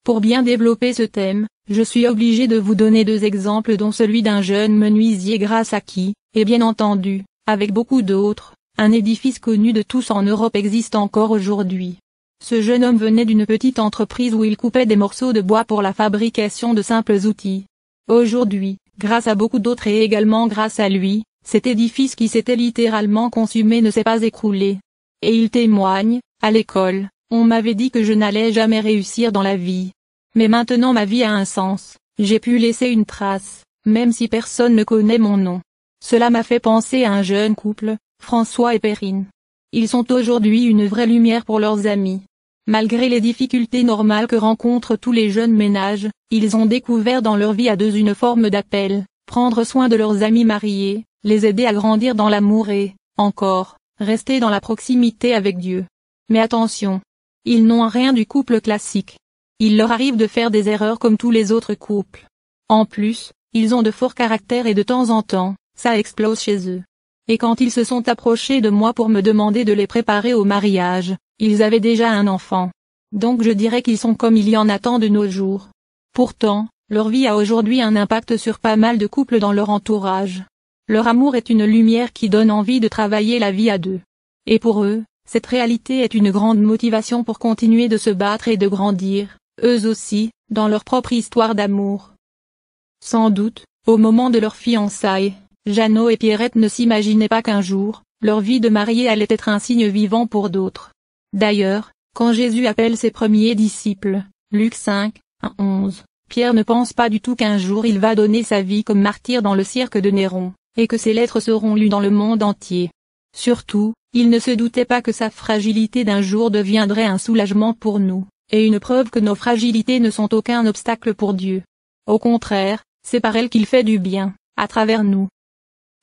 Pour bien développer ce thème, je suis obligé de vous donner deux exemples dont celui d'un jeune menuisier grâce à qui, et bien entendu, avec beaucoup d'autres, un édifice connu de tous en Europe existe encore aujourd'hui. Ce jeune homme venait d'une petite entreprise où il coupait des morceaux de bois pour la fabrication de simples outils. Aujourd'hui, grâce à beaucoup d'autres et également grâce à lui, cet édifice qui s'était littéralement consumé ne s'est pas écroulé. Et il témoigne, à l'école, on m'avait dit que je n'allais jamais réussir dans la vie. Mais maintenant ma vie a un sens, j'ai pu laisser une trace, même si personne ne connaît mon nom. Cela m'a fait penser à un jeune couple, François et Perrine. Ils sont aujourd'hui une vraie lumière pour leurs amis. Malgré les difficultés normales que rencontrent tous les jeunes ménages, ils ont découvert dans leur vie à deux une forme d'appel, prendre soin de leurs amis mariés, les aider à grandir dans l'amour et, encore, rester dans la proximité avec Dieu. Mais attention, ils n'ont rien du couple classique. Il leur arrive de faire des erreurs comme tous les autres couples. En plus, ils ont de forts caractères et de temps en temps, ça explose chez eux. Et quand ils se sont approchés de moi pour me demander de les préparer au mariage, ils avaient déjà un enfant. Donc je dirais qu'ils sont comme il y en a tant de nos jours. Pourtant, leur vie a aujourd'hui un impact sur pas mal de couples dans leur entourage. Leur amour est une lumière qui donne envie de travailler la vie à deux. Et pour eux, cette réalité est une grande motivation pour continuer de se battre et de grandir, eux aussi, dans leur propre histoire d'amour. Sans doute, au moment de leur fiançailles, Jeannot et Pierrette ne s'imaginaient pas qu'un jour, leur vie de mariés allait être un signe vivant pour d'autres. D'ailleurs, quand Jésus appelle ses premiers disciples, Luc 5, 1-11, Pierre ne pense pas du tout qu'un jour il va donner sa vie comme martyr dans le cirque de Néron, et que ses lettres seront lues dans le monde entier. Surtout, il ne se doutait pas que sa fragilité d'un jour deviendrait un soulagement pour nous, et une preuve que nos fragilités ne sont aucun obstacle pour Dieu. Au contraire, c'est par elles qu'il fait du bien, à travers nous.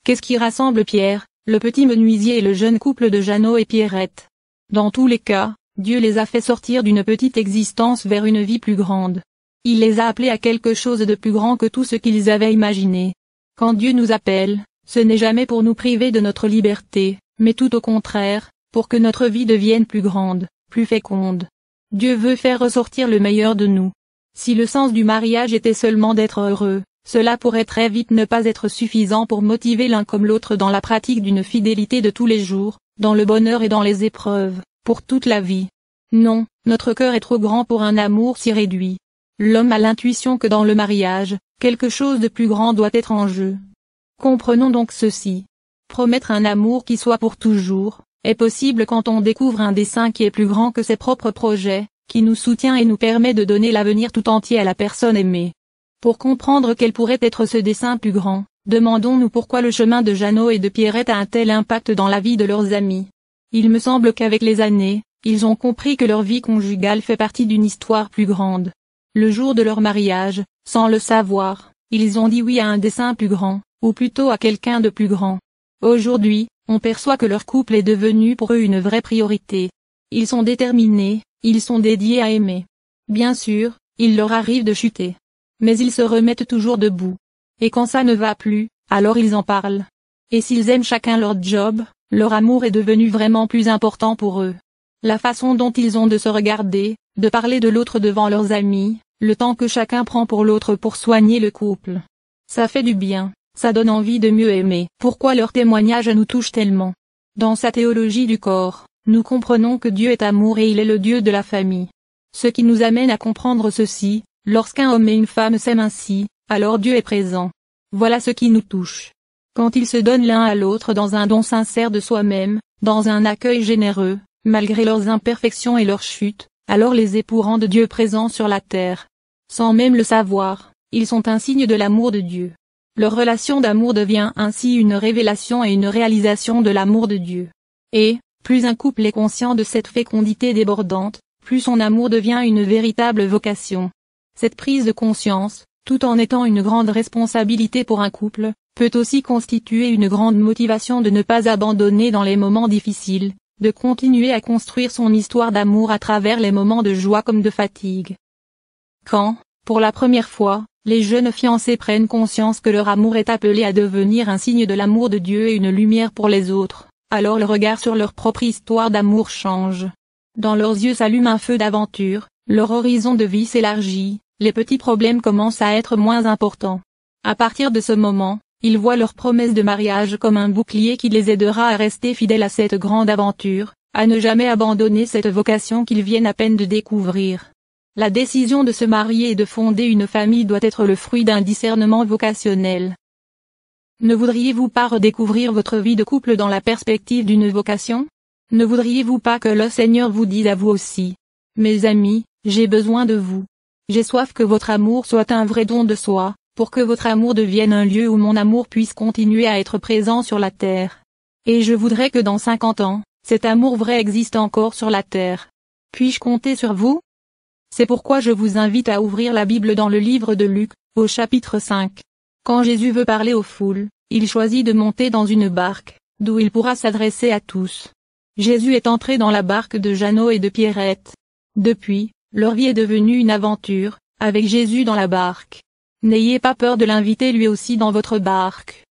Qu'est-ce qui rassemble Pierre, le petit menuisier et le jeune couple de Jeannot et Pierrette? Dans tous les cas, Dieu les a fait sortir d'une petite existence vers une vie plus grande. Il les a appelés à quelque chose de plus grand que tout ce qu'ils avaient imaginé. Quand Dieu nous appelle, ce n'est jamais pour nous priver de notre liberté, mais tout au contraire, pour que notre vie devienne plus grande, plus féconde. Dieu veut faire ressortir le meilleur de nous. Si le sens du mariage était seulement d'être heureux, cela pourrait très vite ne pas être suffisant pour motiver l'un comme l'autre dans la pratique d'une fidélité de tous les jours, dans le bonheur et dans les épreuves, pour toute la vie. Non, notre cœur est trop grand pour un amour si réduit. L'homme a l'intuition que dans le mariage, quelque chose de plus grand doit être en jeu. Comprenons donc ceci. Promettre un amour qui soit pour toujours, est possible quand on découvre un dessein qui est plus grand que ses propres projets, qui nous soutient et nous permet de donner l'avenir tout entier à la personne aimée. Pour comprendre quel pourrait être ce dessein plus grand, demandons-nous pourquoi le chemin de Jeannot et de Pierrette a un tel impact dans la vie de leurs amis. Il me semble qu'avec les années, ils ont compris que leur vie conjugale fait partie d'une histoire plus grande. Le jour de leur mariage, sans le savoir, ils ont dit oui à un dessein plus grand, ou plutôt à quelqu'un de plus grand. Aujourd'hui, on perçoit que leur couple est devenu pour eux une vraie priorité. Ils sont déterminés, ils sont dédiés à aimer. Bien sûr, il leur arrive de chuter. Mais ils se remettent toujours debout. Et quand ça ne va plus, alors ils en parlent. Et s'ils aiment chacun leur job, leur amour est devenu vraiment plus important pour eux. La façon dont ils ont de se regarder, de parler de l'autre devant leurs amis, le temps que chacun prend pour l'autre pour soigner le couple. Ça fait du bien, ça donne envie de mieux aimer. Pourquoi leur témoignage nous touche tellement? Dans sa théologie du corps, nous comprenons que Dieu est amour et il est le Dieu de la famille. Ce qui nous amène à comprendre ceci. Lorsqu'un homme et une femme s'aiment ainsi, alors Dieu est présent. Voilà ce qui nous touche. Quand ils se donnent l'un à l'autre dans un don sincère de soi-même, dans un accueil généreux, malgré leurs imperfections et leurs chutes, alors les époux rendent Dieu présent sur la terre. Sans même le savoir, ils sont un signe de l'amour de Dieu. Leur relation d'amour devient ainsi une révélation et une réalisation de l'amour de Dieu. Et, plus un couple est conscient de cette fécondité débordante, plus son amour devient une véritable vocation. Cette prise de conscience, tout en étant une grande responsabilité pour un couple, peut aussi constituer une grande motivation de ne pas abandonner dans les moments difficiles, de continuer à construire son histoire d'amour à travers les moments de joie comme de fatigue. Quand, pour la première fois, les jeunes fiancés prennent conscience que leur amour est appelé à devenir un signe de l'amour de Dieu et une lumière pour les autres, alors le regard sur leur propre histoire d'amour change. Dans leurs yeux s'allume un feu d'aventure, Leur horizon de vie s'élargit, les petits problèmes commencent à être moins importants. À partir de ce moment, ils voient leur promesse de mariage comme un bouclier qui les aidera à rester fidèles à cette grande aventure, à ne jamais abandonner cette vocation qu'ils viennent à peine de découvrir. La décision de se marier et de fonder une famille doit être le fruit d'un discernement vocationnel. Ne voudriez-vous pas redécouvrir votre vie de couple dans la perspective d'une vocation? Ne voudriez-vous pas que le Seigneur vous dise à vous aussi: Mes amis, j'ai besoin de vous. J'ai soif que votre amour soit un vrai don de soi, pour que votre amour devienne un lieu où mon amour puisse continuer à être présent sur la terre. Et je voudrais que dans 50 ans, cet amour vrai existe encore sur la terre. Puis-je compter sur vous? C'est pourquoi je vous invite à ouvrir la Bible dans le livre de Luc, au chapitre 5. Quand Jésus veut parler aux foules, il choisit de monter dans une barque, d'où il pourra s'adresser à tous. Jésus est entré dans la barque de Jeannot et de Pierrette. Depuis, leur vie est devenue une aventure, avec Jésus dans la barque. N'ayez pas peur de l'inviter lui aussi dans votre barque.